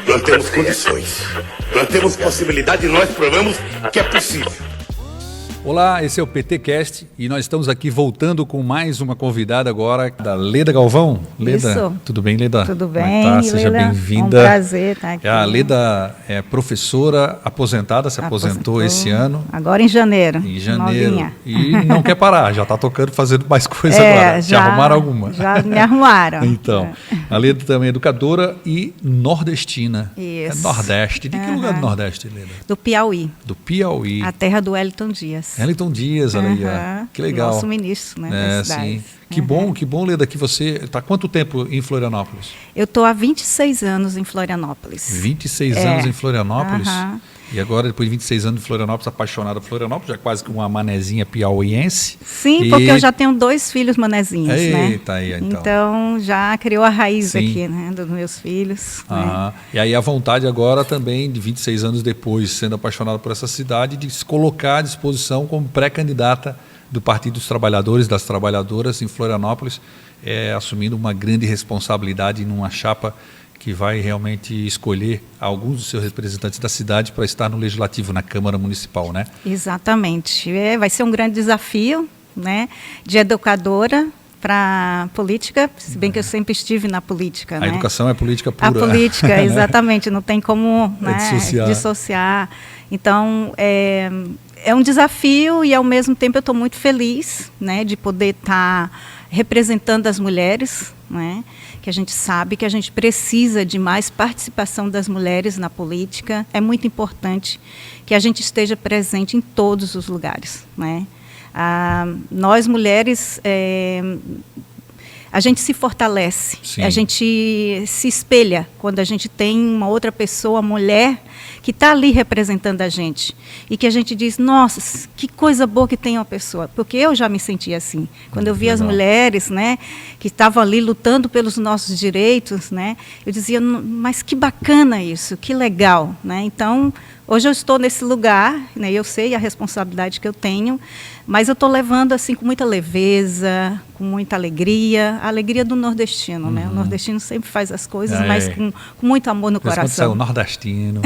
Não temos condições. Não temos possibilidade e nós provamos que é possível. Olá, esse é o PTcast e nós estamos aqui voltando com mais uma convidada agora, da Leda Galvão. Leda, Isso. Tudo bem, Leda? Tudo bem, Como é que tá? Seja Leda. bem-vinda. Um prazer estar aqui. A Leda é professora aposentada, se aposentou esse ano. Agora em janeiro. Em janeiro. Novinha. E não quer parar, já está tocando, fazendo mais coisa agora. Já arrumaram alguma? Já me arrumaram. Então, a Leda também é educadora e nordestina. Isso. É Nordeste. De que lugar do Nordeste, Leda? Do Piauí. Do Piauí. A terra do Wellington Dias. Wellington Dias, olha aí, ó. Que legal. Nosso ministro, né, da cidade. Sim. Que bom, Leda, que você está há quanto tempo em Florianópolis? Eu estou há 26 anos em Florianópolis. 26 anos em Florianópolis? E E agora, depois de 26 anos em Florianópolis, apaixonada por Florianópolis, já é quase que uma manezinha piauiense. Sim, porque eu já tenho 2 filhos manezinhos, né? Eita, aí, então. Então, já criou a raiz Sim. aqui, né, dos meus filhos. Né? E aí a vontade agora também, de 26 anos depois, sendo apaixonada por essa cidade, de se colocar à disposição como pré-candidata do Partido dos Trabalhadores, das Trabalhadoras em Florianópolis, assumindo uma grande responsabilidade numa chapa que vai realmente escolher alguns dos seus representantes da cidade para estar no Legislativo, na Câmara Municipal, né? Exatamente. Vai ser um grande desafio, né, de educadora para política, se bem que eu sempre estive na política. A educação é política pura. A política, exatamente, não tem como, né, dissociar. Então, é um desafio e, ao mesmo tempo, eu estou muito feliz, né, de poder estar representando as mulheres, né, que a gente sabe que a gente precisa de mais participação das mulheres na política. É muito importante que a gente esteja presente em todos os lugares, né. Nós, mulheres, a gente se fortalece, Sim. A gente se espelha quando a gente tem uma outra pessoa, mulher, que está ali representando a gente. E que a gente diz, nossa, que coisa boa que tem uma pessoa. Porque eu já me senti assim. Quando eu vi as mulheres, né, que estavam ali lutando pelos nossos direitos, né, eu dizia, mas que bacana isso, que legal. Né? Então, hoje eu estou nesse lugar, né, eu sei a responsabilidade que eu tenho, mas eu estou levando assim com muita leveza, com muita alegria, a alegria do nordestino, né? O nordestino sempre faz as coisas, mas com muito amor no coração. O nordestino,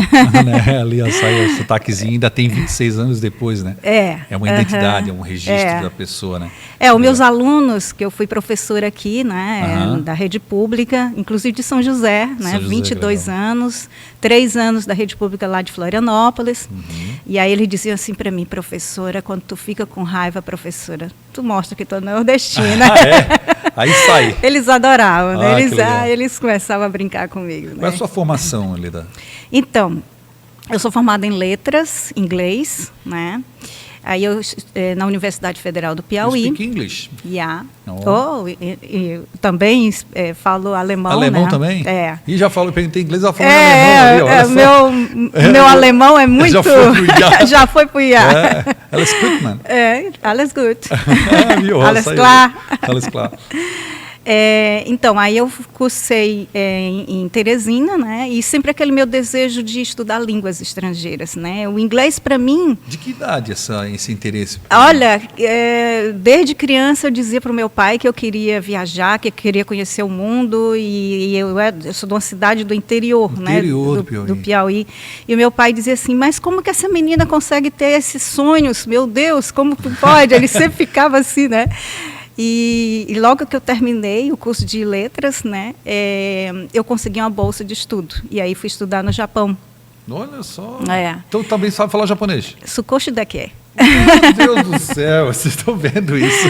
né? Ali sai o sotaquezinho, ainda tem 26 anos depois, né? É uma identidade, é um registro da pessoa, né? Os meus alunos, que eu fui professora aqui, né, da rede pública, inclusive de São José, né, 22 anos, 3 anos da rede pública lá de Florianópolis. E aí eles diziam assim para mim, professora, quando tu fica com raiva, professora, tu mostra que tu é nordestina. Aí sai. Eles adoravam, né? Eles começavam a brincar comigo. Né? Qual é a sua formação, Leda? Então, eu sou formada em letras, inglês, né? Aí eu na Universidade Federal do Piauí. You speak English? Yeah. Também falo alemão. Alemão, né? também? E já perguntei inglês, ela falou alemão ali, olha meu alemão é muito... Já foi pro IA. Alles gut, man. Alles gut. Alles klar. Alles klar. Então, aí eu cursei em Teresina, né? E sempre aquele meu desejo de estudar línguas estrangeiras, né? O inglês, para mim... De que idade esse interesse? Olha, desde criança eu dizia para o meu pai que eu queria viajar, que eu queria conhecer o mundo, e eu sou de uma cidade do interior, né? Do Piauí. E o meu pai dizia assim, mas como que essa menina consegue ter esses sonhos? Meu Deus, como tu pode? Ele sempre ficava assim, né? E logo que eu terminei o curso de letras, né, eu consegui uma bolsa de estudo. E aí fui estudar no Japão. Olha só. Então também sabe falar japonês? Sukoshi dake. Meu Deus do céu, vocês estão vendo isso?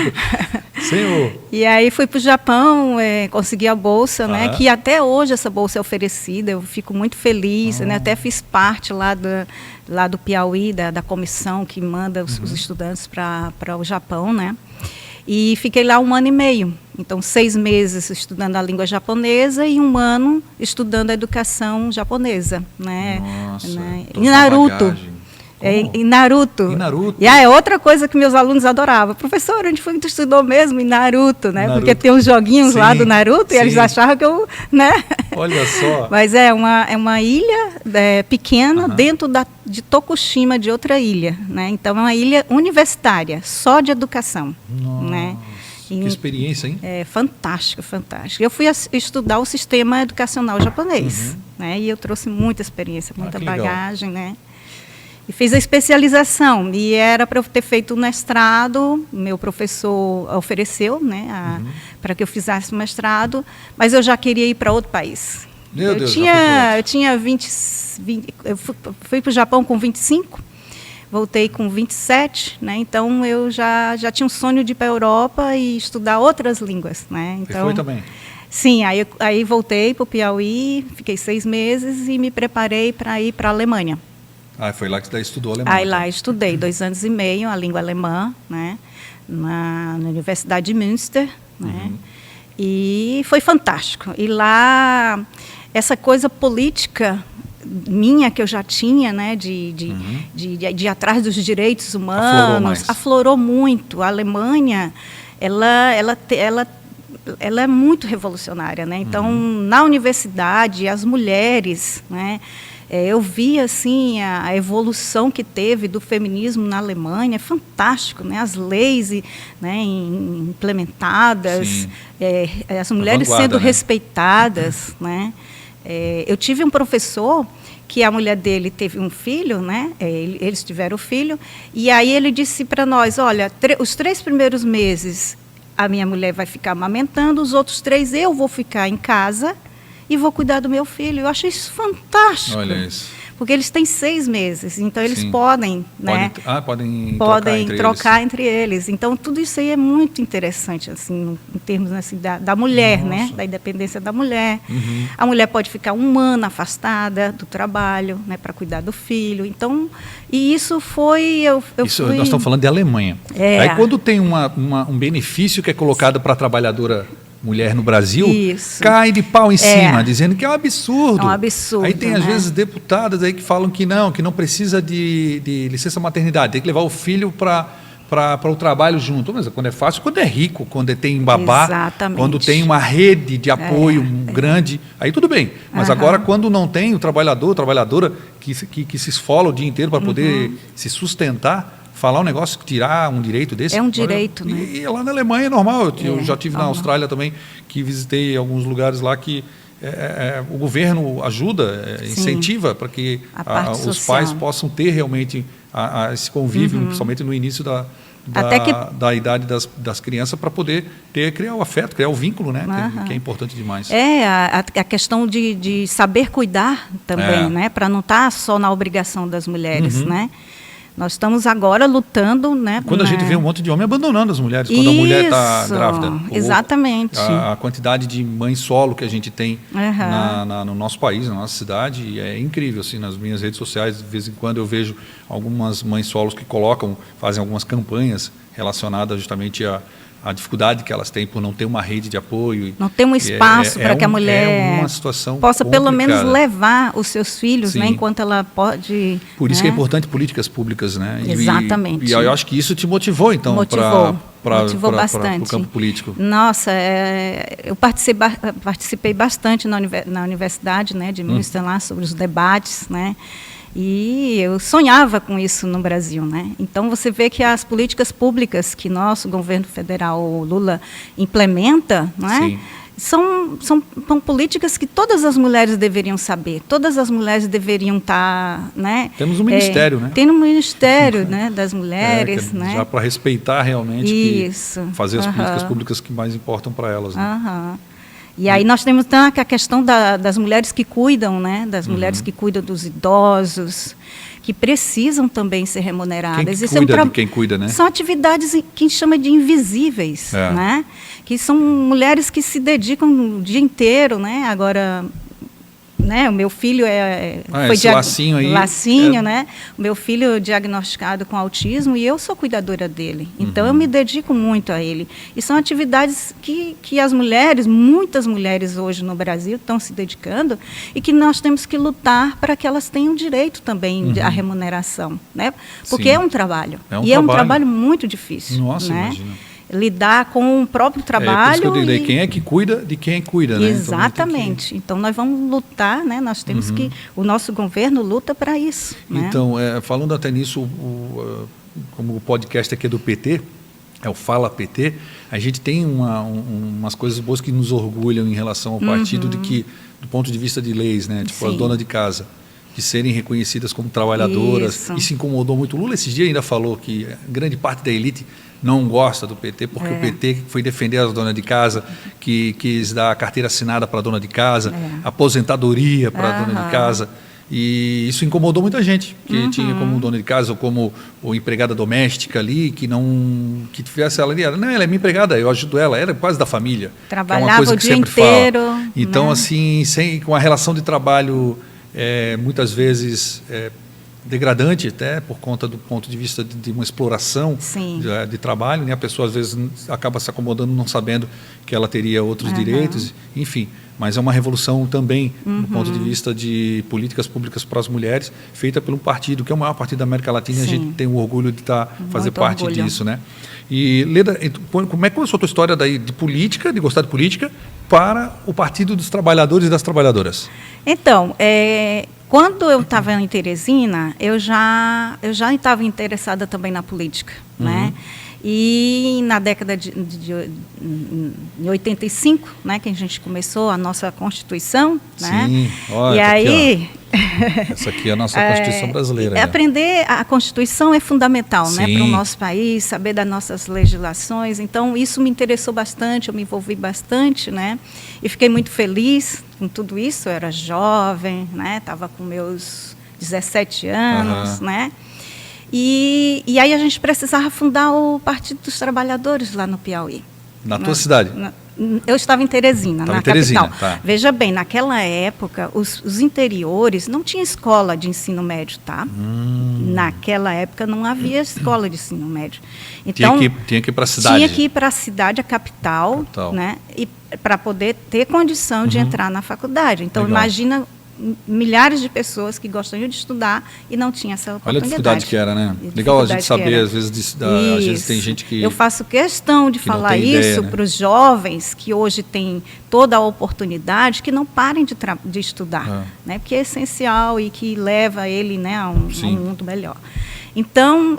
Senhor. E aí fui para o Japão, consegui a bolsa, né, que até hoje essa bolsa é oferecida. Eu fico muito feliz, né, até fiz parte lá do Piauí, da comissão que manda os estudantes para o Japão, né. E fiquei lá 1 ano e meio. Então, 6 meses estudando a língua japonesa e 1 ano estudando a educação japonesa. Né? Nossa, em Naruto. Em Naruto. E é outra coisa que meus alunos adoravam. Professor, onde foi que tu estudou mesmo? Em Naruto, né? Naruto. Porque tem uns joguinhos lá do Naruto e eles achavam que eu... Né? Olha só. Mas é uma ilha pequena dentro de Tokushima, de outra ilha. Né? Então, é uma ilha universitária, só de educação. Nossa, né? Que experiência, hein? Fantástico, fantástico. Eu fui estudar o sistema educacional japonês. né? E eu trouxe muita experiência, muita que legal. bagagem, né? E fiz a especialização, e era para eu ter feito o mestrado, meu professor ofereceu, né, para que eu fizesse o mestrado, mas eu já queria ir para outro país. Meu Deus, eu tinha 20, eu fui para o Japão com 25, voltei com 27, né, então eu já tinha um sonho de ir para a Europa e estudar outras línguas. Né, então, Você foi também? Sim, aí voltei para o Piauí, fiquei 6 meses e me preparei para ir para a Alemanha. Ah, foi lá que você estudou alemão. Aí lá estudei 2 anos e meio a língua alemã, né, na Universidade de Münster, né, e foi fantástico. E lá, essa coisa política minha que eu já tinha, né, de ir atrás dos direitos humanos, aflorou muito. A Alemanha, ela é muito revolucionária, né? Então, na universidade, as mulheres, né, eu vi assim a evolução que teve do feminismo na Alemanha, é fantástico, né? As leis, né, implementadas, as mulheres sendo respeitadas, né? Eu tive um professor que a mulher dele teve um filho, né? Eles tiveram filho, e aí ele disse para nós, olha, os 3 primeiros meses a minha mulher vai ficar amamentando, os outros 3 eu vou ficar em casa e vou cuidar do meu filho. Eu achei isso fantástico. Olha isso. Porque eles têm 6 meses, então eles podem, né? Podem trocar entre eles. Então tudo isso aí é muito interessante, assim, em termos assim, da mulher, né? Da independência da mulher. A mulher pode ficar 1 ano afastada do trabalho, né? Para cuidar do filho. Então, e isso foi nós estamos falando de Alemanha. Aí quando tem um benefício que é colocado para a trabalhadora mulher no Brasil, cai de pau em cima, dizendo que é um absurdo. É um absurdo. Aí tem, às vezes, deputadas aí que falam que não precisa de licença maternidade, tem que levar o filho para o trabalho junto. Mas quando é fácil, quando é rico, quando tem babá, quando tem uma rede de apoio grande, aí tudo bem. Mas agora, quando não tem o trabalhador, trabalhadora que se esfola o dia inteiro para poder se sustentar, falar um negócio, tirar um direito desse. É um direito, né? E lá na Alemanha é normal. Eu já estive na Austrália também, que visitei alguns lugares lá que o governo ajuda, incentiva para que os pais possam ter realmente esse convívio, principalmente no início da idade das crianças, para poder criar o afeto, criar o vínculo, né? Que é importante demais. A questão de saber cuidar também, né? Para não estar só na obrigação das mulheres, né? Nós estamos agora lutando, né? Quando a gente vê um monte de homem abandonando as mulheres, quando a mulher está grávida. Exatamente. A quantidade de mães solo que a gente tem no nosso país, na nossa cidade, é incrível. Assim, nas minhas redes sociais, de vez em quando eu vejo algumas mães solos que fazem algumas campanhas relacionadas justamente a dificuldade que elas têm por não ter uma rede de apoio. Não ter um espaço para que a mulher uma situação possa complicada. Pelo menos levar os seus filhos, né, enquanto ela pode... Por isso que é importante políticas públicas, né? Exatamente. E eu acho que isso te motivou, então, motivou bastante. Para o campo político. Nossa, eu participei bastante na universidade, né, de Münster, lá sobre os debates, né? E eu sonhava com isso no Brasil, né? Então você vê que as políticas públicas que nosso governo federal, o Lula, implementa, não é? São políticas que todas as mulheres deveriam saber, todas as mulheres deveriam estar, né? Temos um ministério, né? Tem um ministério, né, das mulheres, né? Já para respeitar realmente fazer as políticas públicas que mais importam para elas, né? E aí nós temos a questão das mulheres que cuidam, né? Das mulheres que cuidam dos idosos, que precisam também ser remuneradas. Quem cuida, né? São atividades que a gente chama de invisíveis, né? Que são mulheres que se dedicam o dia inteiro, né? Agora, né? O meu filho foi lacinho, né? O meu filho diagnosticado com autismo e eu sou cuidadora dele. Então eu me dedico muito a ele. E são atividades que as mulheres, muitas mulheres hoje no Brasil estão se dedicando e que nós temos que lutar para que elas tenham direito também à remuneração, né? Porque é um trabalho. É um trabalho muito difícil. Nossa, né? imagina. Lidar com o próprio trabalho. Por isso que eu quem é que cuida de quem cuida, né? Exatamente. Então nós vamos lutar, né? Nós temos que. O nosso governo luta para isso. Então, falando até nisso, como o podcast aqui é do PT, é o Fala PT, a gente tem umas coisas boas que nos orgulham em relação ao partido, de que, do ponto de vista de leis, né? Tipo, as donas de casa, de serem reconhecidas como trabalhadoras. Isso incomodou muito. O Lula esses dias ainda falou que grande parte da elite não gosta do PT, porque o PT foi defender as donas de casa, que quis dar a carteira assinada para a dona de casa, aposentadoria para a dona de casa. E isso incomodou muita gente, que tinha como dona de casa ou como empregada doméstica ali, que tivesse ela ali. Não, ela é minha empregada, eu ajudo ela, era quase da família. Trabalhava o dia inteiro. Então, assim, com a relação de trabalho, muitas vezes degradante, até por conta do ponto de vista de uma exploração de trabalho, né? A pessoa às vezes acaba se acomodando não sabendo que ela teria outros direitos, enfim. Mas é uma revolução também, do ponto de vista de políticas públicas para as mulheres, feita por um partido, que é o maior partido da América Latina, e a gente tem o orgulho de fazer parte disso, né? E, Leda, como é que começou a tua história daí de política, de gostar de política, para o Partido dos Trabalhadores e das Trabalhadoras? Então, quando eu estava em Teresina, eu já estava interessada também na política, né? E na década de 85, né, que a gente começou a nossa Constituição, né? Sim, olha, e aí essa aqui é a nossa Constituição brasileira. Aprender a Constituição é fundamental, né, para o nosso país, saber das nossas legislações. Então isso me interessou bastante, eu me envolvi bastante, né? E fiquei muito feliz com tudo isso. Eu era jovem, né? Estava com meus 17 anos, né? E aí a gente precisava fundar o Partido dos Trabalhadores lá no Piauí. Na tua cidade? Eu estava em Teresina, na Teresina, capital. Tá. Veja bem, naquela época, os interiores não tinha escola de ensino médio, tá? Naquela época não havia escola de ensino médio. Então, tinha que ir para a cidade. Tinha que ir para a cidade, a capital, né? E para poder ter condição de entrar na faculdade. Então, imagina milhares de pessoas que gostariam de estudar e não tinham essa oportunidade. Olha a dificuldade que era, né? Legal a gente saber, às vezes tem gente que... Eu faço questão de falar isso para os jovens que hoje têm toda a oportunidade, que não parem de estudar, né? Porque é essencial e que leva ele, né, a um mundo melhor. Então,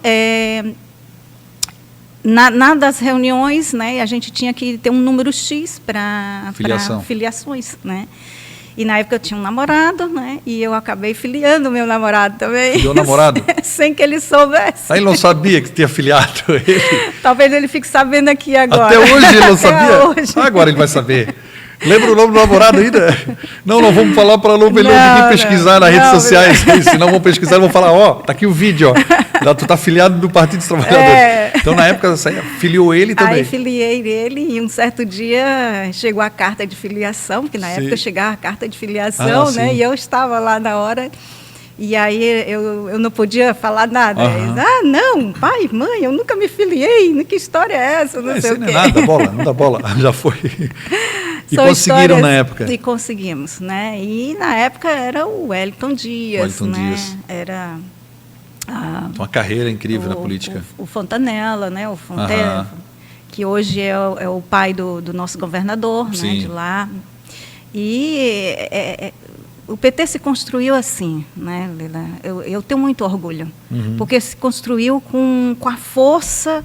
das reuniões, né, a gente tinha que ter um número X para filiações, né? E na época eu tinha um namorado, né? E eu acabei filiando o meu namorado também. Filiou o namorado? Sem que ele soubesse. Aí ele não sabia que tinha filiado ele? Talvez ele fique sabendo aqui agora. Até hoje ele não sabia? Hoje. Agora ele vai saber. Lembra o nome do namorado ainda? Não vamos falar para não ninguém pesquisar nas redes sociais. Senão vão pesquisar e vão falar, tá aqui o vídeo, tu tá filiado do Partido dos Trabalhadores. Então, na época, filiou ele também. Aí filiei ele e um certo dia chegou a carta de filiação, porque na época chegava a carta de filiação, né? E eu estava lá na hora. E aí eu não podia falar nada. Eles, não, pai, mãe, eu nunca me filiei, que história é essa? Não sei o quê. Não é nada, não dá bola, já foi. E são conseguiram na época? E conseguimos, né? E na época era o Wellington Dias, Dias. Era uma carreira incrível na política. O Fontanella, né? O Fontanella, que hoje é o pai do nosso governador, né? De lá. E o PT se construiu assim, né, Lila? Eu tenho muito orgulho, porque se construiu com a força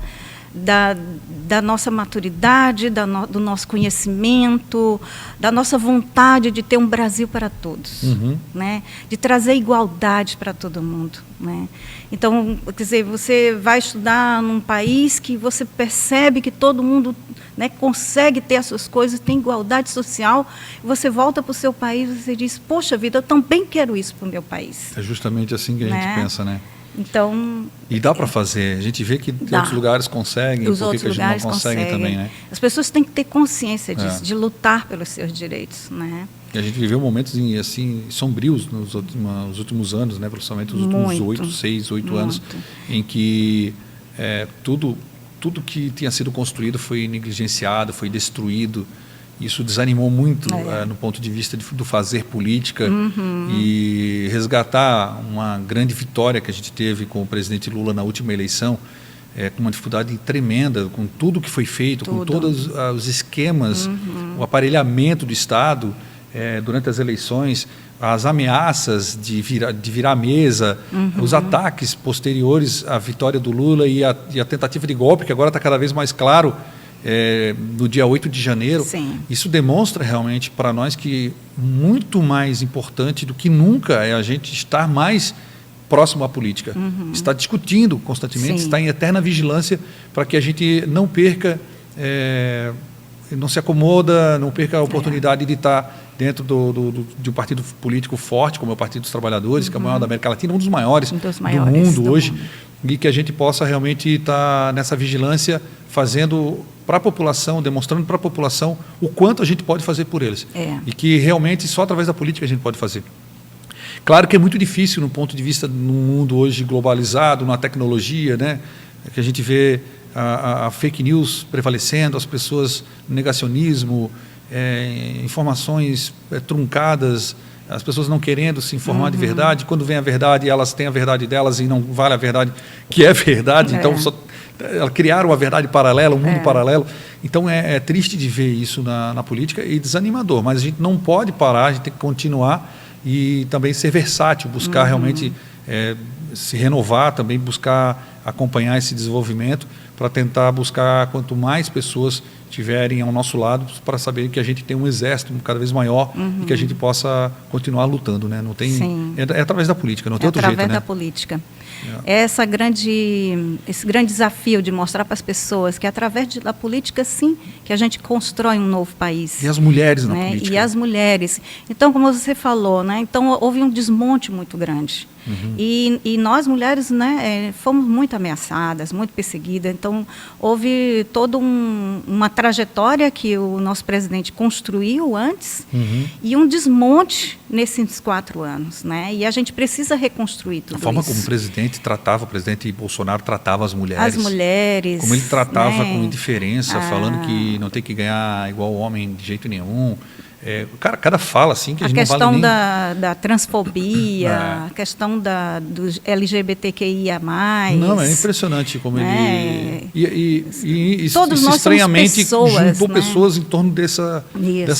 da nossa maturidade, do nosso conhecimento, da nossa vontade de ter um Brasil para todos, né? De trazer igualdade para todo mundo, né? Então, quer dizer, você vai estudar num país que você percebe que todo mundo, né, consegue ter as suas coisas, tem igualdade social, e você volta para o seu país e você diz, poxa vida, eu também quero isso para o meu país. É justamente assim que a gente pensa, né? Então, e dá para fazer, a gente vê que outros lugares conseguem, por que a gente não consegue também, né? As pessoas têm que ter consciência disso, de lutar pelos seus direitos, né? E a gente viveu momentos assim sombrios nos últimos anos, né? Principalmente nos últimos 8 anos, em que tudo que tinha sido construído foi negligenciado, foi destruído. Isso desanimou muito no ponto de vista do fazer política e resgatar uma grande vitória que a gente teve com o presidente Lula na última eleição, com uma dificuldade tremenda, com tudo que foi feito, com todos os esquemas, o aparelhamento do Estado, durante as eleições, as ameaças de virar a mesa, os ataques posteriores à vitória do Lula e a tentativa de golpe, que agora está cada vez mais claro, no dia 8 de janeiro. Sim. Isso demonstra realmente para nós que muito mais importante do que nunca é a gente estar mais próximo à política, está discutindo constantemente, Sim. está em eterna vigilância para que a gente não perca, não se acomoda, não perca a oportunidade de estar dentro de um partido político forte, como é o Partido dos Trabalhadores, que é o maior da América Latina, um dos maiores, do mundo hoje, e que a gente possa realmente estar nessa vigilância, fazendo para a população, demonstrando para a população o quanto a gente pode fazer por eles. E que realmente só através da política a gente pode fazer. Claro que é muito difícil no ponto de vista num mundo hoje globalizado, na tecnologia, né, que a gente vê a fake news prevalecendo, as pessoas no negacionismo, informações truncadas, as pessoas não querendo se informar de verdade. Quando vem a verdade, elas têm a verdade delas e não vale a verdade que é verdade. Então, criaram uma verdade paralela, um mundo paralelo. Então, é triste de ver isso na política e desanimador. Mas a gente não pode parar, a gente tem que continuar e também ser versátil, buscar realmente se renovar, também buscar acompanhar esse desenvolvimento para tentar buscar quanto mais pessoas tiverem ao nosso lado para saber que a gente tem um exército cada vez maior e que a gente possa continuar lutando, né? Não tem, é através da política, não tem outro jeito, né? É através da política. Esse grande desafio de mostrar para as pessoas que através da política, sim, que a gente constrói um novo país. E as mulheres na política. E as mulheres. Então, como você falou, né? Então houve um desmonte muito grande. E nós, mulheres, né, fomos muito ameaçadas, muito perseguidas. Então, houve toda uma trajetória que o nosso presidente construiu antes e um desmonte nesses 4 anos. Né? E a gente precisa reconstruir tudo isso. A forma como o presidente Bolsonaro tratava as mulheres. As mulheres. Como ele tratava com indiferença, falando que não tem que ganhar igual o homem de jeito nenhum. Cada fala assim que a gente não vale nem... da transfobia, a questão do LGBTQIA+. Não, é impressionante como ele... E todos nós estranhamente pessoas, juntou né? pessoas em torno dessa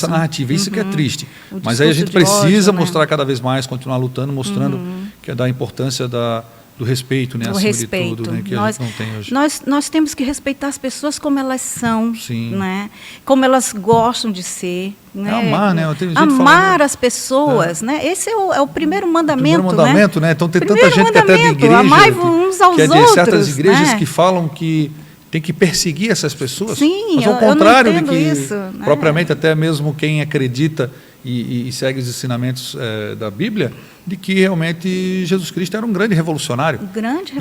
narrativa. Isso que é triste. Mas aí a gente precisa mostrar cada vez mais, continuar lutando, mostrando que é da importância do respeito, né, acima de tudo, né, que a gente não tem hoje. Nós temos que respeitar as pessoas como elas são, Sim. Né, como elas gostam de ser. Né, amar, né? Amar as pessoas, né? Esse é o primeiro mandamento. O primeiro mandamento, né? Então tem tanta gente que até da igreja, uns aos que é de outros, certas igrejas, né? que falam que tem que perseguir essas pessoas. Sim, mas ao eu contrário não entendo de que isso, né? propriamente até mesmo quem acredita e segue os ensinamentos da Bíblia, de que realmente Jesus Cristo era um grande revolucionário.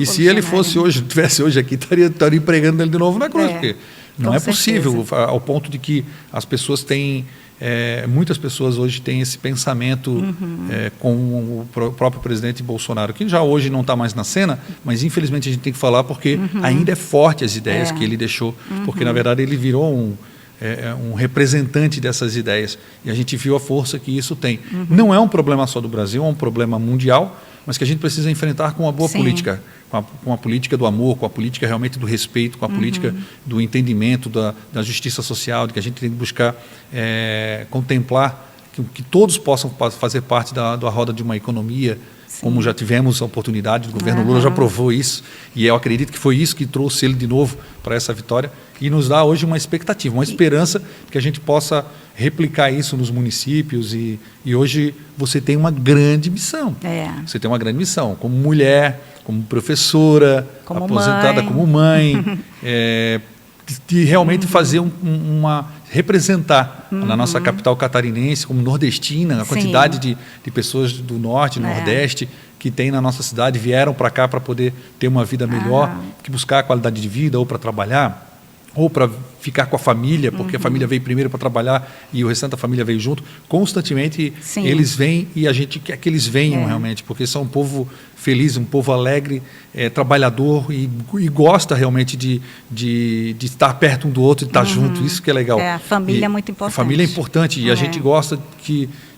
E se ele fosse hoje, estivesse hoje aqui, estaria pregando ele de novo na cruz, porque não é possível, ao ponto de que as pessoas têm, muitas pessoas hoje têm esse pensamento com o próprio presidente Bolsonaro, que já hoje não está mais na cena, mas infelizmente a gente tem que falar porque ainda é forte as ideias que ele deixou, porque na verdade ele virou um representante dessas ideias. E a gente viu a força que isso tem. Não é um problema só do Brasil, é um problema mundial, mas que a gente precisa enfrentar com uma boa política, com a política do amor, com a política realmente do respeito, com a política do entendimento, da justiça social, de que a gente tem que buscar contemplar que todos possam fazer parte da roda de uma economia, como já tivemos a oportunidade, o governo Lula já provou isso, e eu acredito que foi isso que trouxe ele de novo para essa vitória, e nos dá hoje uma expectativa, uma esperança que a gente possa replicar isso nos municípios, e hoje você tem uma grande missão. Você tem uma grande missão, como mulher, como professora, como aposentada, como mãe, de realmente fazer representar na nossa capital catarinense, como nordestina, a quantidade de pessoas do norte, do nordeste, que tem na nossa cidade, vieram para cá para poder ter uma vida melhor, que buscar a qualidade de vida, ou para trabalhar, ou para ficar com a família, porque a família veio primeiro para trabalhar e o restante da família veio junto. Constantemente eles vêm e a gente quer que eles venham realmente, porque são um povo feliz, um povo alegre, trabalhador e gosta realmente de estar perto um do outro, de estar junto. Isso que é legal. A família é muito importante. A família é importante e a gente gosta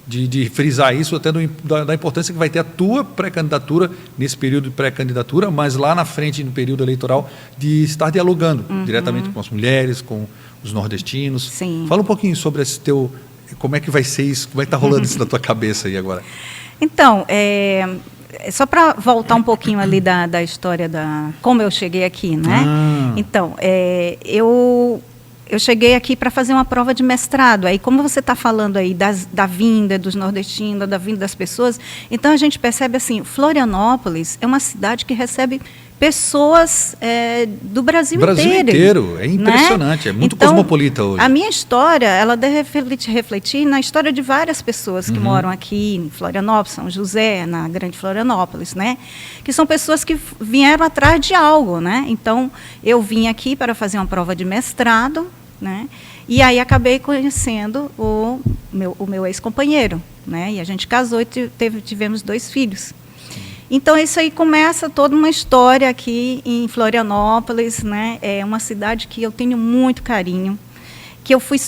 de frisar isso, até da importância que vai ter a tua pré-candidatura, nesse período de pré-candidatura, mas lá na frente, no período eleitoral, de estar dialogando diretamente com as mulheres, com os nordestinos. Fala um pouquinho sobre Como é que vai ser isso? Como é que está rolando isso na tua cabeça aí agora? Então, só para voltar um pouquinho ali da história como eu cheguei aqui, né? Então, eu cheguei aqui para fazer uma prova de mestrado. Aí, como você está falando aí da vinda dos nordestinos, da vinda das pessoas, então a gente percebe assim, Florianópolis é uma cidade que recebe pessoas do Brasil inteiro. É impressionante, né? É muito então, cosmopolita hoje. A minha história, ela deve refletir na história de várias pessoas que moram aqui em Florianópolis, São José, na Grande Florianópolis, né? Que são pessoas que vieram atrás de algo, né? Então, eu vim aqui para fazer uma prova de mestrado, né? E aí acabei conhecendo o meu ex-companheiro, né? E a gente casou e tivemos 2 filhos. Então, isso aí começa toda uma história aqui em Florianópolis, né? É uma cidade que eu tenho muito carinho, que eu fui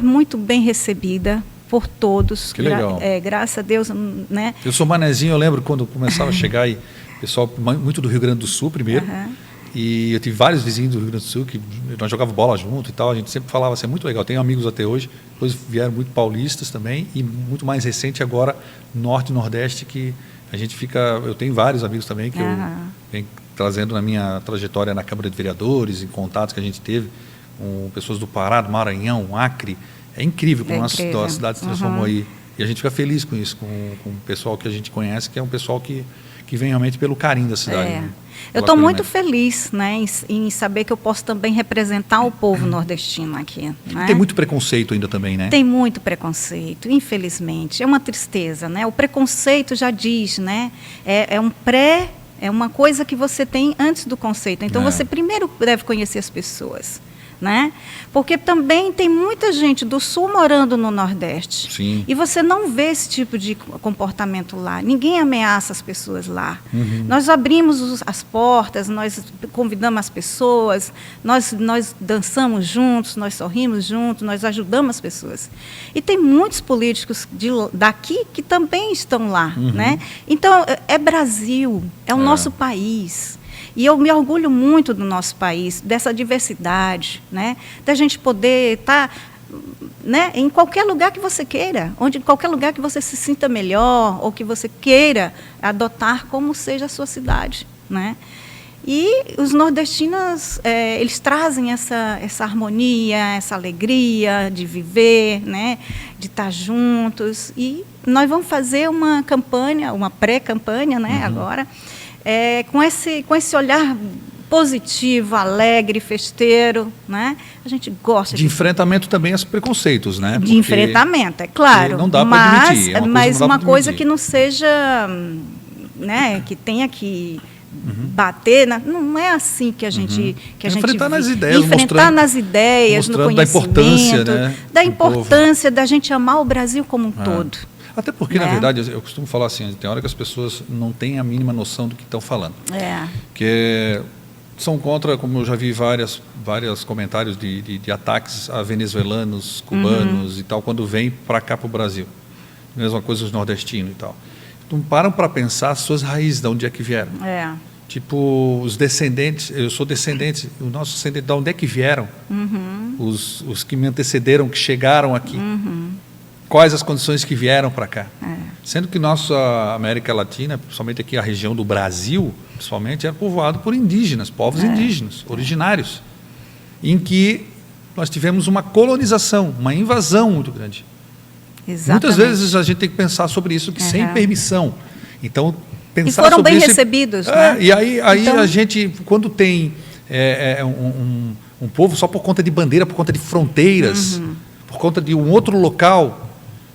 muito bem recebida por todos. Que legal. Graças a Deus, né? Eu sou manezinho, eu lembro quando começava a chegar aí, pessoal muito do Rio Grande do Sul primeiro, e eu tive vários vizinhos do Rio Grande do Sul que nós jogávamos bola junto e tal, a gente sempre falava assim, é muito legal, tenho amigos até hoje, depois vieram muito paulistas também, e muito mais recente agora, Norte e Nordeste, que a gente eu tenho vários amigos também que eu venho trazendo na minha trajetória na Câmara de Vereadores, em contatos que a gente teve com pessoas do Pará, do Maranhão, Acre. É incrível como a cidade se transformou aí. E a gente fica feliz com isso, com o pessoal que a gente conhece, que é um pessoal que vem realmente pelo carinho da cidade. Né? Eu estou muito feliz, né, em saber que eu posso também representar o povo nordestino aqui. Né? Tem muito preconceito ainda também, né? Tem muito preconceito, infelizmente. É uma tristeza, né? O preconceito já diz, né? É uma coisa que você tem antes do conceito. Então, você primeiro deve conhecer as pessoas. Né? Porque também tem muita gente do Sul morando no Nordeste. Sim. E você não vê esse tipo de comportamento lá. Ninguém ameaça as pessoas lá. Nós abrimos as portas, nós convidamos as pessoas, nós dançamos juntos, nós sorrimos juntos, nós ajudamos as pessoas. E tem muitos políticos daqui que também estão lá. Né? Então, é Brasil, é o nosso país. E eu me orgulho muito do nosso país, dessa diversidade, né? Da gente poder estar, né, em qualquer lugar que você queira, em qualquer lugar que você se sinta melhor, ou que você queira adotar como seja a sua cidade. Né? E os nordestinos, eles trazem essa harmonia, essa alegria de viver, né, de estar juntos. E nós vamos fazer uma campanha, uma pré-campanha, né, agora, com esse olhar positivo, alegre, festeiro, né? A gente gosta de enfrentamento também aos preconceitos, né? De enfrentamento, é claro. Não dá para admitir. Mas uma coisa que não seja, né? Que tenha que bater, não é assim que a gente enfrentar nas ideias, enfrentar nas ideias, no conhecimento, da importância, né? Da importância da gente amar o Brasil como um todo. Até porque, na verdade, eu costumo falar assim, tem hora que as pessoas não têm a mínima noção do que estão falando. Que são contra, como eu já vi vários comentários de ataques a venezuelanos, cubanos e tal, quando vêm para cá, para o Brasil. Mesma coisa os nordestinos e tal. Então, param para pensar as suas raízes, de onde é que vieram. Tipo, os descendentes, eu sou descendente, o nosso descendente, de onde é que vieram? Os que me antecederam, que chegaram aqui. Quais as condições que vieram para cá? Sendo que nossa América Latina, principalmente aqui a região do Brasil, principalmente, era povoado por indígenas, povos indígenas, originários, em que nós tivemos uma colonização, uma invasão muito grande. Muitas vezes a gente tem que pensar sobre isso sem permissão. Então, pensar foram sobre bem isso, recebidos. Né? E aí então, a gente, quando tem um povo só por conta de bandeira, por conta de fronteiras, por conta de um outro local,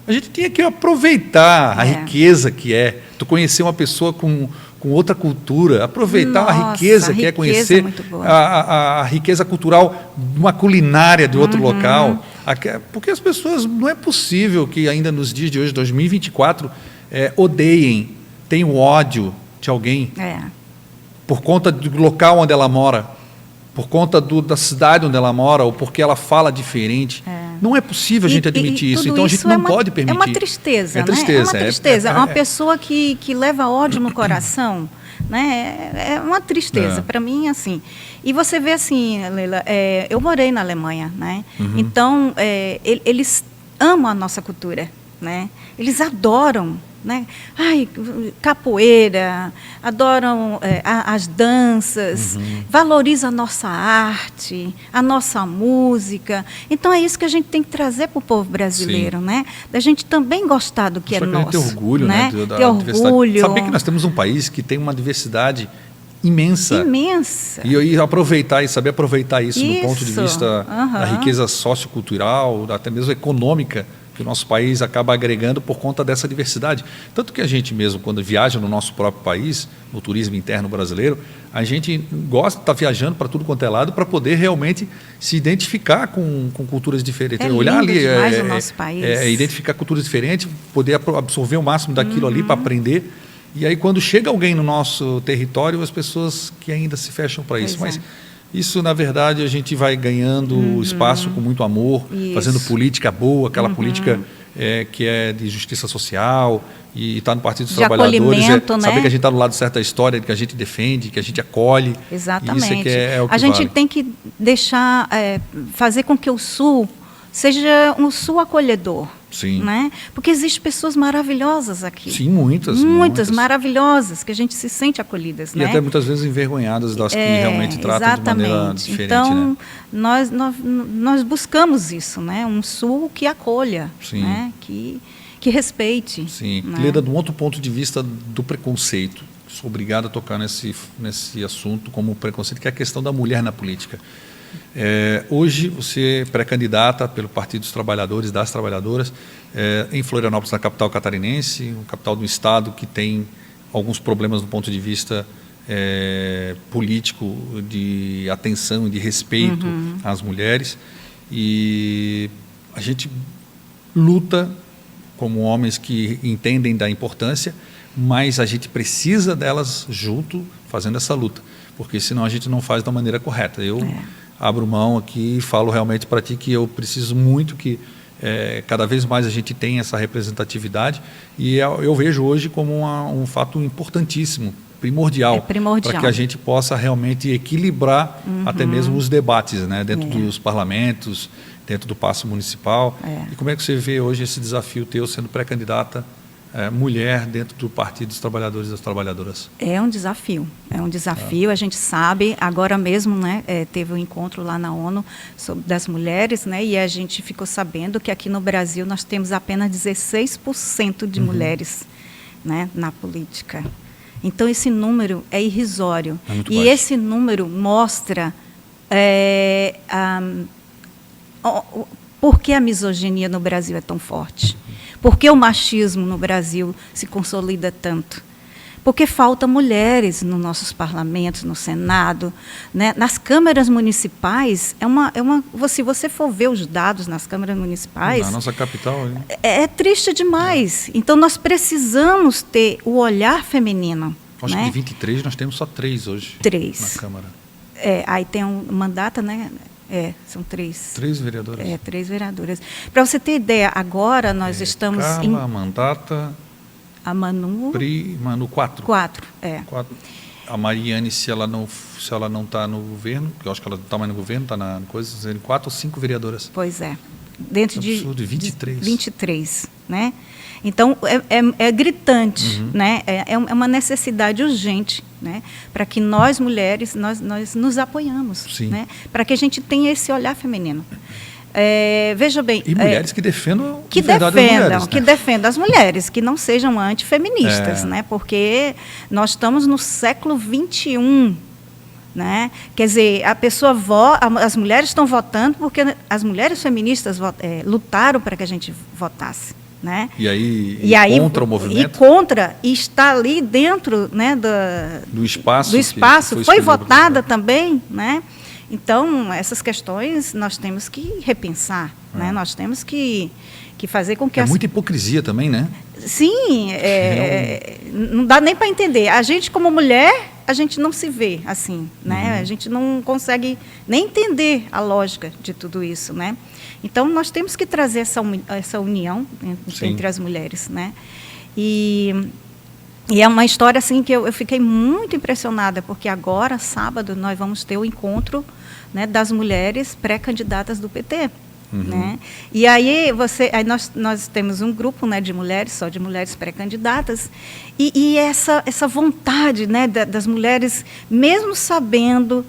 a gente tinha que aproveitar a riqueza que é. Tu conhecer uma pessoa com outra cultura, aproveitar a riqueza que é conhecer a riqueza cultural de uma culinária de outro local. Porque as pessoas, não é possível que ainda nos dias de hoje, 2024, odeiem, tenham ódio de alguém por conta do local onde ela mora, por conta da cidade onde ela mora, ou porque ela fala diferente. Não é possível a gente admitir isso, então a gente não pode permitir. É uma tristeza, né? É uma tristeza. Uma pessoa que leva ódio no coração, né? É uma tristeza, para mim, assim. E você vê assim, Leila, eu morei na Alemanha, né? Então, eles amam a nossa cultura, né? Eles adoram, né? Ai, capoeira, adoram as danças, valorizam a nossa arte, a nossa música. Então, é isso que a gente tem que trazer para o povo brasileiro, né? Da gente também gostar do que é nosso. Ter orgulho, né? Ter orgulho. Saber que nós temos um país que tem uma diversidade imensa. Imensa. E aproveitar, e saber aproveitar isso do ponto de vista da riqueza sociocultural, até mesmo econômica, que o nosso país acaba agregando por conta dessa diversidade. Tanto que a gente mesmo, quando viaja no nosso próprio país, no turismo interno brasileiro, a gente gosta de estar viajando para tudo quanto é lado para poder realmente se identificar com culturas diferentes. Olhar ali, o nosso país. Identificar culturas diferentes, poder absorver o máximo daquilo ali para aprender. E aí, quando chega alguém no nosso território, as pessoas que ainda se fecham para isso. Mas isso, na verdade, a gente vai ganhando espaço com muito amor, fazendo política boa, aquela política que é de justiça social e está no Partido dos Trabalhadores. Né? Saber que a gente está do lado certa história, que a gente defende, que a gente acolhe. Exatamente. Isso é o que a gente vale. tem que deixar, fazer com que o Sul seja um Sul acolhedor. Sim. Né? Porque existem pessoas maravilhosas aqui. Sim, muitas maravilhosas, que a gente se sente acolhidas. E né? até muitas vezes envergonhadas das que realmente tratam de maneira diferente. Então, né? nós buscamos isso, né? Um Sul que acolha, né? Que respeite. Sim. Né? Leda, de um outro ponto de vista do preconceito, sou obrigado a tocar nesse assunto como preconceito, que é a questão da mulher na política. Hoje você é pré-candidata pelo Partido dos Trabalhadores, das Trabalhadoras, em Florianópolis, na capital catarinense, uma capital do estado que tem alguns problemas do ponto de vista político, de atenção e de respeito às mulheres. E a gente luta como homens que entendem da importância, mas a gente precisa delas junto, fazendo essa luta, porque senão a gente não faz da maneira correta. Eu abro mão aqui e falo realmente para ti que eu preciso muito que cada vez mais a gente tenha essa representatividade, e eu vejo hoje como um fato importantíssimo, primordial, para que a gente possa realmente equilibrar até mesmo os debates, né, dentro dos parlamentos, dentro do Paço Municipal. E como é que você vê hoje esse desafio teu sendo pré-candidata mulher dentro do Partido dos Trabalhadores e das Trabalhadoras? É um desafio, a gente sabe, agora mesmo, né, teve um encontro lá na ONU das mulheres, né, e a gente ficou sabendo que aqui no Brasil nós temos apenas 16% de mulheres, né, na política. Então esse número é irrisório, e baixo. Esse número mostra por que a misoginia no Brasil é tão forte. Por que o machismo no Brasil se consolida tanto? Porque faltam mulheres nos nossos parlamentos, no Senado, né? Nas câmaras municipais, se você for ver os dados nas câmaras municipais... Na nossa capital, hein? É triste demais. Então, nós precisamos ter o olhar feminino. Acho né? que de 23 nós temos só 3 hoje. 3. Na Câmara. Aí tem um mandato, né? São 3. 3 vereadoras. 3 vereadoras. Para você ter ideia, agora nós estamos... Carla, Mandata... A Manu... Manu, 4. 4. A Mariane, se ela não está no governo, porque eu acho que ela não está mais no governo, está na coisa, 4 ou 5 vereadoras. Pois é. Dentro de 23. 23, né? Então, é gritante, né? É uma necessidade urgente, né? Para que nós, mulheres, nós nos apoiamos, né? Para que a gente tenha esse olhar feminino. Veja bem... E mulheres que defendam que defendam as mulheres, que não sejam antifeministas, né? Porque nós estamos no século XXI, né? Quer dizer, as mulheres estão votando porque as mulheres feministas lutaram para que a gente votasse. Né? E aí contra o movimento? E está ali dentro, né, do espaço. Foi votada também, né? Então, essas questões nós temos que repensar, né? Nós temos que fazer com que... muita hipocrisia também, né? Sim, não dá nem para entender. A gente, como mulher, a gente não se vê assim, né? A gente não consegue nem entender a lógica de tudo isso, né? Então, nós temos que trazer essa união entre as mulheres, né? E é uma história assim que eu fiquei muito impressionada, porque agora, sábado, nós vamos ter o encontro, né, das mulheres pré-candidatas do PT. Né? E aí, nós temos um grupo, né, de mulheres, só de mulheres pré-candidatas, e essa vontade, né, das mulheres, mesmo sabendo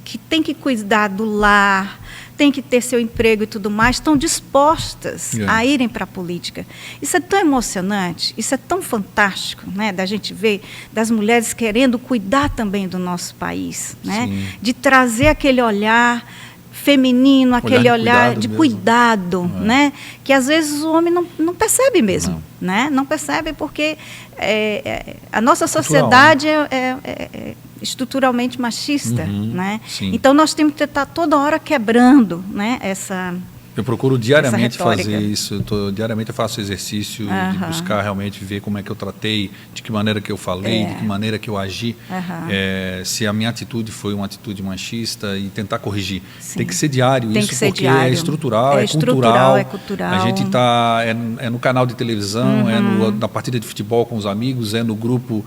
que tem que cuidar do lar, tem que ter seu emprego e tudo mais, estão dispostas a irem para a política. Isso é tão emocionante, isso é tão fantástico, né, da gente ver das mulheres querendo cuidar também do nosso país, né, de trazer aquele olhar feminino, aquele olhar de cuidado, né, que às vezes o homem não percebe mesmo, né, não percebe porque a nossa sociedade é estruturalmente machista, né? Então nós temos que estar toda hora quebrando, né, Eu procuro diariamente fazer isso. Diariamente eu faço exercício de buscar realmente ver como é que eu tratei, de que maneira que eu falei, de que maneira que eu agi, se a minha atitude foi uma atitude machista e tentar corrigir. Tem que ser diário isso, porque é estrutural, é cultural. A gente está no canal de televisão, na partida de futebol com os amigos, é no grupo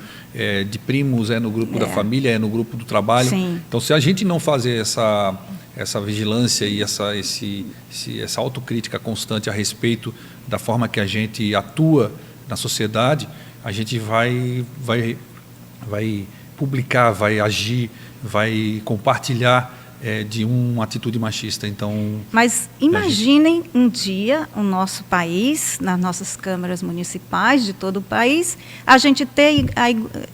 de primos, é no grupo da família, é no grupo do trabalho. Então, se a gente não fazer essa vigilância e essa autocrítica constante a respeito da forma que a gente atua na sociedade, a gente vai publicar, vai agir, vai compartilhar de uma atitude machista. Então, mas imaginem um dia o nosso país, nas nossas câmaras municipais de todo o país, a gente ter,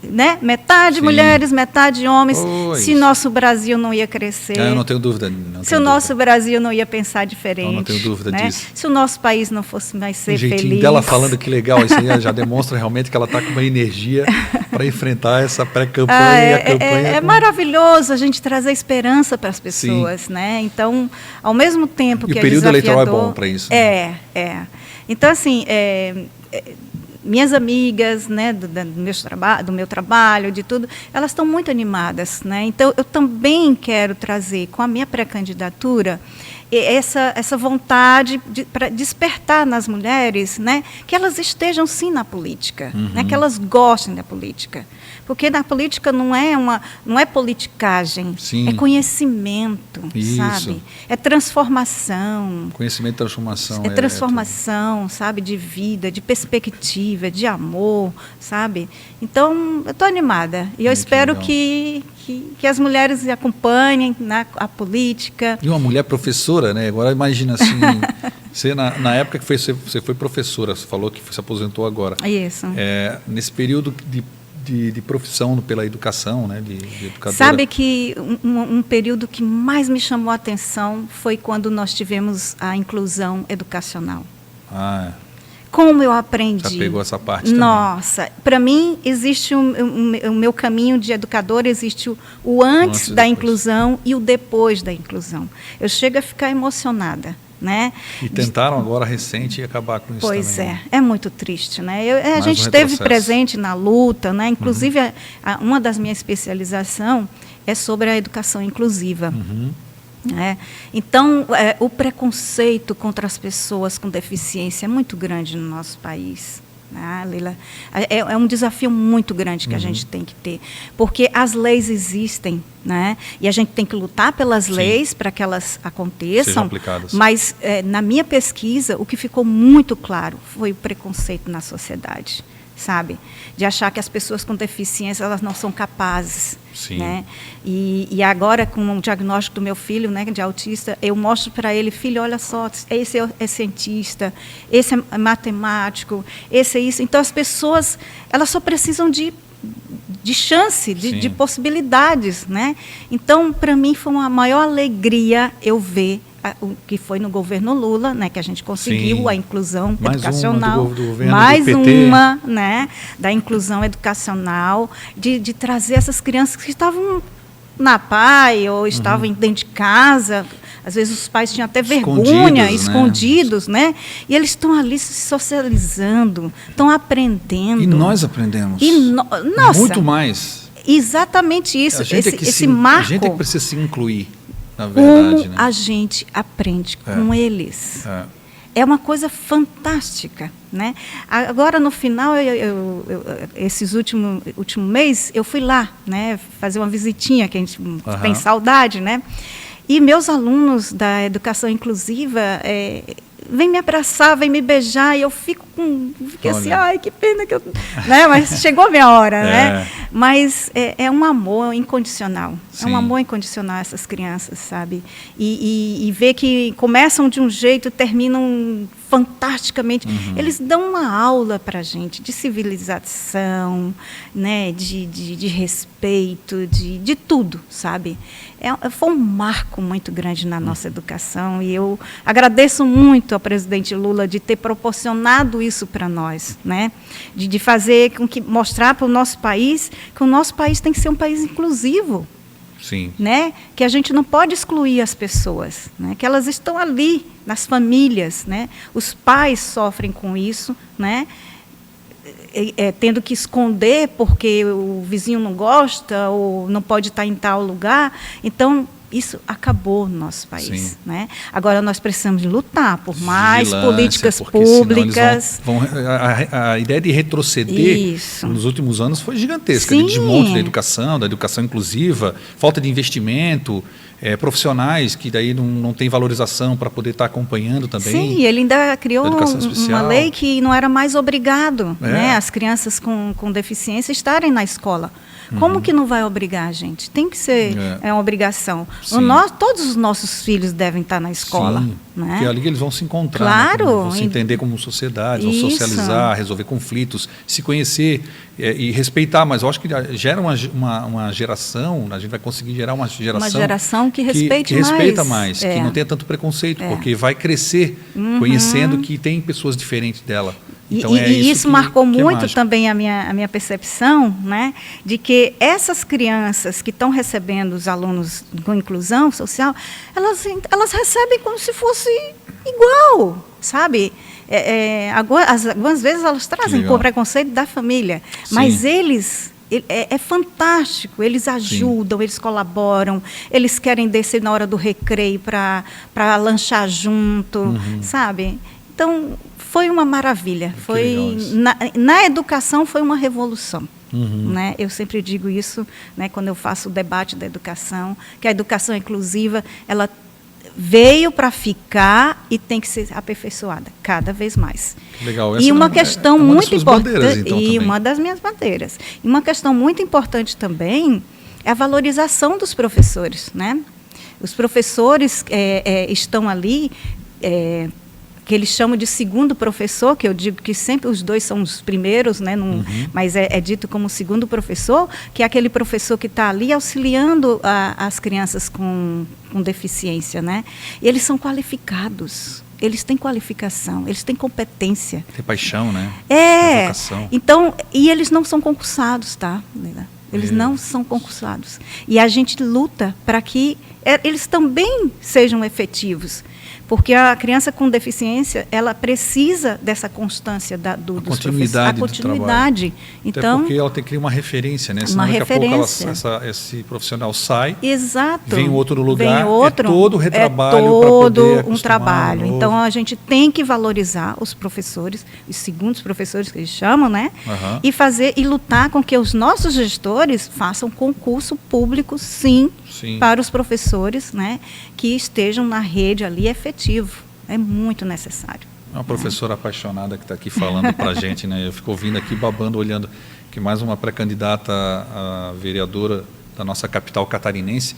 né, metade mulheres, metade homens, se nosso Brasil não ia crescer. Eu não tenho dúvida. Se o nosso Brasil não ia pensar diferente. Eu não tenho dúvida disso. Se o nosso país não fosse mais ser feliz. O jeitinho dela falando que legal, isso aí já demonstra realmente que ela está com uma energia para enfrentar essa pré-campanha e a campanha. É maravilhoso a gente trazer esperança para as pessoas, né? Então, ao mesmo tempo que o período eleitoral é bom para isso. Então, assim, minhas amigas, né, do meu trabalho, de tudo, elas estão muito animadas, né? Então, eu também quero trazer com a minha pré-candidatura essa vontade para despertar nas mulheres, né, que elas estejam sim na política, né, que elas gostem da política, porque na política não é politicagem, é conhecimento, sabe? É transformação. Conhecimento e transformação. É transformação, sabe, de vida, de perspectiva, de amor, sabe? Então, eu estou animada e eu espero que as mulheres acompanhem a política. E uma mulher professora, né? Agora imagina assim, você na época que você foi professora, você falou que se aposentou agora. Isso. Nesse período de profissão pela educação, né? De educadora. Sabe que um período que mais me chamou a atenção foi quando nós tivemos a inclusão educacional. Como eu aprendi. Já pegou essa parte também. Nossa, para mim existe o meu caminho de educador, existe o antes da inclusão e o depois da inclusão. Eu chego a ficar emocionada, né? E tentaram agora recente acabar com isso também. Pois é muito triste, né? A gente esteve presente na luta, né? Inclusive uma das minhas especializações é sobre a educação inclusiva. Então, o preconceito contra as pessoas com deficiência é muito grande no nosso país. Leila, é um desafio muito grande que a gente tem que ter, porque as leis existem, né? E a gente tem que lutar pelas leis para que elas aconteçam. Sejam aplicadas. Mas, na minha pesquisa, o que ficou muito claro foi o preconceito na sociedade, sabe? De achar que as pessoas com deficiência elas não são capazes. Né? E agora, com o diagnóstico do meu filho, né, de autista, eu mostro para ele, filho, olha só, esse é cientista, esse é matemático, esse é isso. Então, as pessoas, elas só precisam de chance, de possibilidades, né? Então, para mim, foi uma maior alegria eu ver o que foi no governo Lula, né, que a gente conseguiu a inclusão educacional, mais uma, né, da inclusão educacional, de trazer essas crianças que estavam na PAI ou estavam dentro de casa, às vezes os pais tinham até vergonha, escondidos, né? E eles estão ali se socializando, estão aprendendo. E nós aprendemos. Nossa, muito mais. Exatamente isso, esse marco. A gente é que precisa se incluir. Na verdade, como a gente aprende com eles. É uma coisa fantástica, né? Agora, no final, esses último mês, eu fui lá, né, fazer uma visitinha, que a gente tem saudade, né? E meus alunos da educação inclusiva vêm me abraçar, vêm me beijar, e eu fiquei assim, ai, que pena que eu... né? Mas chegou a minha hora, né? Mas é um amor incondicional. Sim. É um amor incondicional essas crianças, sabe? E ver que começam de um jeito e terminam fantasticamente. Eles dão uma aula para a gente de civilização, né? de respeito, de tudo, sabe? Foi um marco muito grande na nossa educação, e eu agradeço muito ao presidente Lula de ter proporcionado isso para nós, né? De fazer com que, mostrar para o nosso país que o nosso país tem que ser um país inclusivo. Sim. Né? Que a gente não pode excluir as pessoas, né? Que elas estão ali, nas famílias, né? Os pais sofrem com isso, né? Tendo que esconder porque o vizinho não gosta ou não pode estar em tal lugar. Então, isso acabou no nosso país, né? Agora nós precisamos de lutar por mais políticas públicas. A ideia de retroceder nos últimos anos foi gigantesca, de desmonte da educação inclusiva, falta de investimento, profissionais que daí não tem valorização para poder estar acompanhando também. Sim, ele ainda criou uma lei que não era mais obrigado, né, as crianças com deficiência estarem na escola. Como que não vai obrigar a gente? Tem que ser uma obrigação. Todos os nossos filhos devem estar na escola. Sim, né? Porque ali eles vão se encontrar, claro, vão se entender como sociedade, vão socializar, resolver conflitos, se conhecer e respeitar. Mas eu acho que gera uma geração, a gente vai conseguir gerar uma geração que respeite que respeita mais, que não tenha tanto preconceito, porque vai crescer conhecendo que tem pessoas diferentes dela. Então, isso marcou muito também a minha percepção, né, de que essas crianças que estão recebendo os alunos com inclusão social, elas recebem como se fosse igual, sabe? Algumas vezes elas trazem com preconceito da família, mas eles... É fantástico, eles ajudam, eles colaboram, eles querem descer na hora do recreio para lanchar junto, sabe? Então, foi uma maravilha. Na educação foi uma revolução. Né? Eu sempre digo isso, né, quando eu faço o debate da educação, que a educação inclusiva, ela veio para ficar e tem que ser aperfeiçoada cada vez mais. Legal. E uma questão muito importante, então, uma das minhas bandeiras. E uma questão muito importante também é a valorização dos professores, né? Os professores estão ali, que eles chamam de segundo professor, que eu digo que sempre os dois são os primeiros, né, mas é dito como segundo professor, que é aquele professor que está ali auxiliando as crianças com deficiência, né? E eles são qualificados, eles têm qualificação, eles têm competência. Tem paixão, né? Vocação. Então, e eles não são concursados, tá, Leila? Eles não são concursados. E a gente luta para que eles também sejam efetivos. Porque a criança com deficiência, ela precisa dessa constância dos professores. A continuidade. Então, até porque ela tem que criar uma referência, né? Senão daqui a pouco esse profissional sai, vem outro lugar, todo retrabalho para poder um trabalho. Então, a gente tem que valorizar os professores, os segundos professores que eles chamam, né? E lutar com que os nossos gestores façam concurso público, sim, para os professores, né, que estejam na rede ali efetivo. É muito necessário. Uma professora apaixonada que está aqui falando para a gente, né? Eu fico ouvindo aqui, babando, olhando que mais uma pré-candidata a vereadora da nossa capital catarinense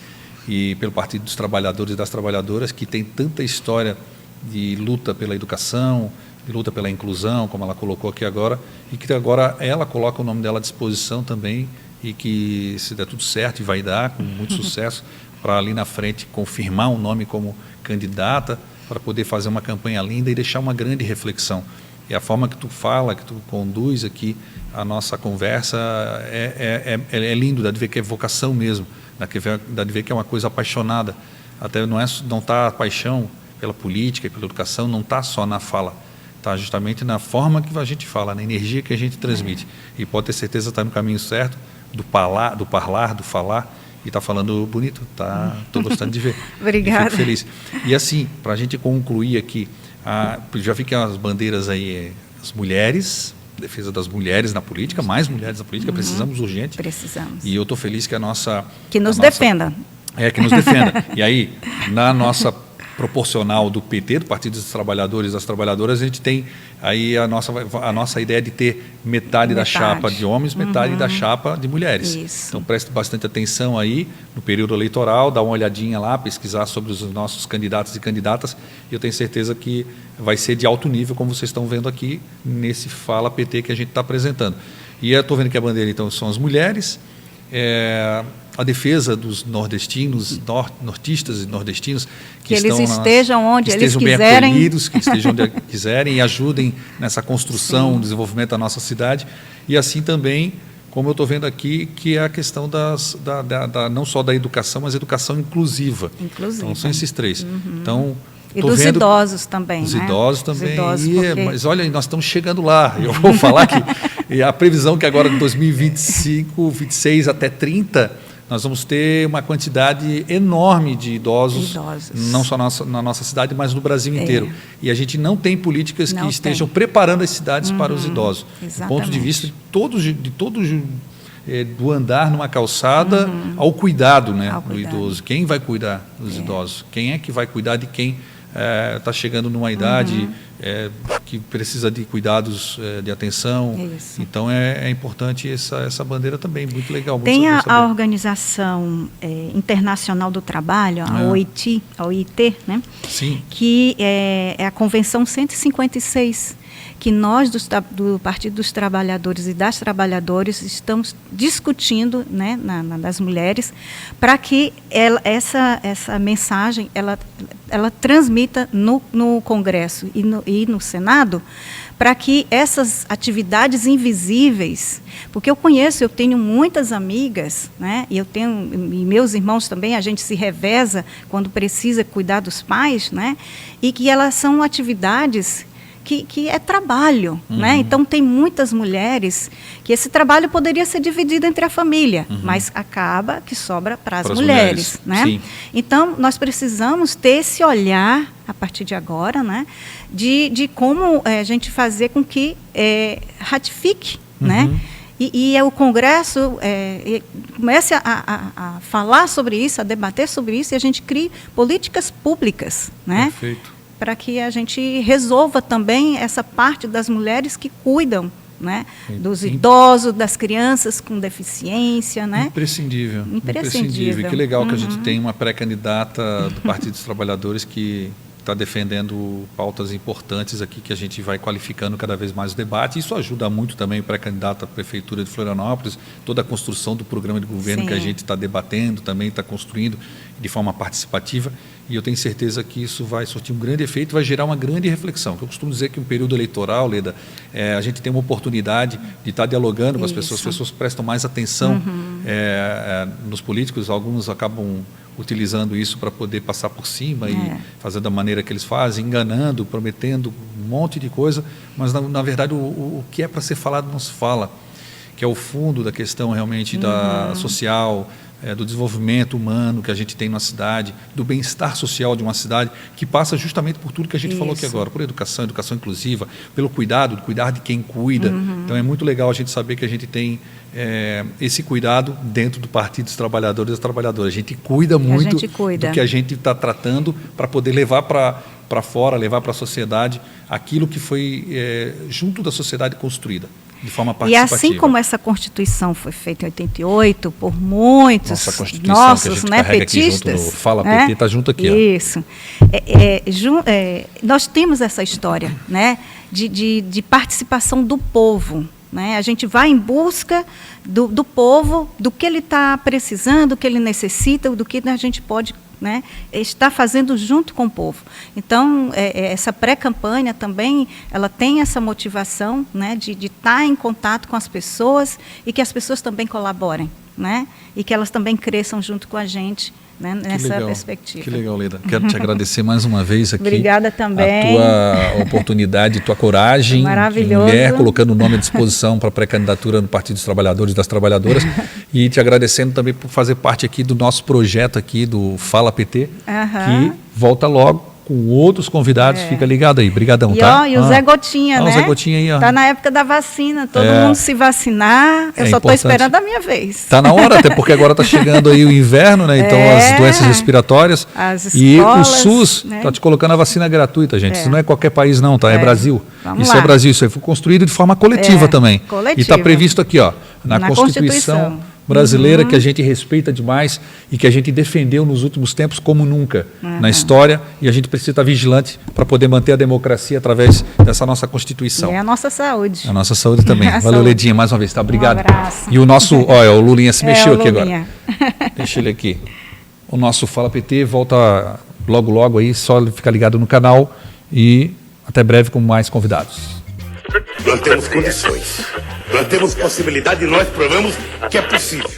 e pelo Partido dos Trabalhadores e das Trabalhadoras, que tem tanta história de luta pela educação, de luta pela inclusão, como ela colocou aqui agora, e que agora ela coloca o nome dela à disposição também, e que, se der tudo certo, e vai dar com muito sucesso, para ali na frente confirmar um nome como candidata, para poder fazer uma campanha linda e deixar uma grande reflexão. E a forma que tu fala, que tu conduz aqui a nossa conversa, é lindo, dá de ver que é vocação mesmo, dá de ver que é uma coisa apaixonada. Até não está a paixão pela política e pela educação, não está só na fala, está justamente na forma que a gente fala, na energia que a gente transmite. E pode ter certeza que está no caminho certo, do falar, e está falando bonito, estou gostando de ver. Obrigada. Fico feliz. E assim, para a gente concluir aqui, já vi que as bandeiras aí, as mulheres, defesa das mulheres na política, mais mulheres na política, precisamos urgente. Precisamos. E eu estou feliz que a nossa... Que nos defenda. Que nos defenda. E aí, na nossa proporcional do PT, do Partido dos Trabalhadores e das Trabalhadoras, a gente tem aí a nossa ideia de ter metade da chapa de homens, metade da chapa de mulheres. Isso. Então preste bastante atenção aí no período eleitoral, dá uma olhadinha lá, pesquisar sobre os nossos candidatos e candidatas, e eu tenho certeza que vai ser de alto nível, como vocês estão vendo aqui nesse Fala PT que a gente está apresentando. E eu estou vendo que a bandeira então são as mulheres, a defesa dos nordestinos, nortistas e nordestinos que eles estejam onde eles quiserem, bem acolhidos, que estejam onde quiserem e ajudem nessa construção, desenvolvimento da nossa cidade. E assim também, como eu estou vendo aqui, que é a questão não só da educação, mas educação inclusiva. Então são esses três. Então, e dos idosos também. Os idosos também. Mas olha, nós estamos chegando lá. Eu vou falar que a previsão que agora de 2025, 26 até 30, nós vamos ter uma quantidade enorme de idosos. Não só na nossa cidade, mas no Brasil inteiro. E a gente não tem políticas que estejam preparando as cidades para os idosos. Exatamente. Do ponto de vista de todos do andar numa calçada ao cuidado, do idoso. Quem vai cuidar dos idosos? Quem é que vai cuidar de quem está chegando numa idade que precisa de cuidados de atenção? Isso. Então é importante essa bandeira também, muito legal. Tem a Organização Internacional do Trabalho, a OIT, né? Sim. Que é a Convenção 156, que nós do Partido dos Trabalhadores e das Trabalhadoras estamos discutindo, né, das mulheres, para que essa mensagem ela transmita no Congresso e no Senado, para que essas atividades invisíveis, porque eu tenho muitas amigas, né, e meus irmãos também, a gente se reveza quando precisa cuidar dos pais, né, e que elas são atividades que é trabalho, né? Então tem muitas mulheres que esse trabalho poderia ser dividido entre a família, mas acaba que sobra para as mulheres, né? Sim. Então nós precisamos ter esse olhar a partir de agora, né? De como a gente fazer com que ratifique, né? E o Congresso comece a falar sobre isso, a debater sobre isso, e a gente crie políticas públicas, né? Perfeito. Para que a gente resolva também essa parte das mulheres que cuidam, né, dos idosos, das crianças com deficiência, né? Imprescindível. Que legal que a gente tem uma pré-candidata do Partido dos Trabalhadores que está defendendo pautas importantes aqui, que a gente vai qualificando cada vez mais o debate. Isso ajuda muito também o pré-candidato à Prefeitura de Florianópolis, toda a construção do programa de governo que a gente está debatendo, também está construindo de forma participativa. E eu tenho certeza que isso vai surtir um grande efeito, vai gerar uma grande reflexão. Eu costumo dizer que um período eleitoral, Leda, a gente tem uma oportunidade de estar dialogando com as pessoas prestam mais atenção nos políticos, alguns acabam utilizando isso para poder passar por cima e fazer da maneira que eles fazem, enganando, prometendo um monte de coisa, mas na verdade o que é para ser falado não se fala, que é o fundo da questão realmente da social, do desenvolvimento humano que a gente tem na cidade, do bem-estar social de uma cidade, que passa justamente por tudo que a gente falou aqui agora, por educação inclusiva, pelo cuidar de quem cuida. Então é muito legal a gente saber que a gente tem esse cuidado dentro do Partido dos Trabalhadores e das Trabalhadoras. A gente cuida muito do que a gente está tratando para poder levar para fora, levar para a sociedade aquilo que foi junto da sociedade construída, de forma participativa. E assim como essa Constituição foi feita em 88 por muitos nossos petistas, aqui junto no Fala PT, está junto aqui. Isso. Nós temos essa história, né, de participação do povo. Né? A gente vai em busca do povo, do que ele está precisando, do que ele necessita, do que a gente pode, né, estar fazendo junto com o povo. Então, essa pré-campanha também, ela tem essa motivação, né, de estar em contato com as pessoas e que as pessoas também colaborem, né, e que elas também cresçam junto com a gente, né, nessa perspectiva. Que legal, Leda. Quero te agradecer mais uma vez aqui. Obrigada também. A tua oportunidade, tua coragem. Maravilhoso. Mulher, colocando o nome à disposição para a pré-candidatura no Partido dos Trabalhadores e das Trabalhadoras. E te agradecendo também por fazer parte aqui do nosso projeto aqui do Fala PT, que volta logo com outros convidados. Fica ligado aí. Brigadão, E, tá? ó, e o Zé Gotinha, né? O Zé Gotinha aí, ó. Tá na época da vacina, todo mundo se vacinar. Eu só estou importante. esperando a minha vez. Tá na hora, até porque agora tá chegando aí o inverno, né? Então as doenças respiratórias. As E o escolas, SUS né? tá te colocando a vacina gratuita, gente. Isso não é qualquer país, não, tá? É Brasil. Vamos Isso lá. é Brasil. Isso aí foi construído de forma coletiva também. Coletiva. E está previsto aqui, ó, na Na Constituição Constituição. brasileira, que a gente respeita demais e que a gente defendeu nos últimos tempos como nunca na história, e a gente precisa estar vigilante para poder manter a democracia através dessa nossa Constituição. E é a nossa saúde. A nossa saúde também. A Valeu, saúde. Ledinha, mais uma vez, tá? Obrigado. abraço. E o nosso, olha, o Lulinha se mexeu o aqui agora. Lulinha. Deixa ele aqui. O nosso Fala PT volta logo aí, só ficar ligado no canal e até breve com mais convidados. Nós temos condições. Nós temos possibilidade e nós provamos que é possível.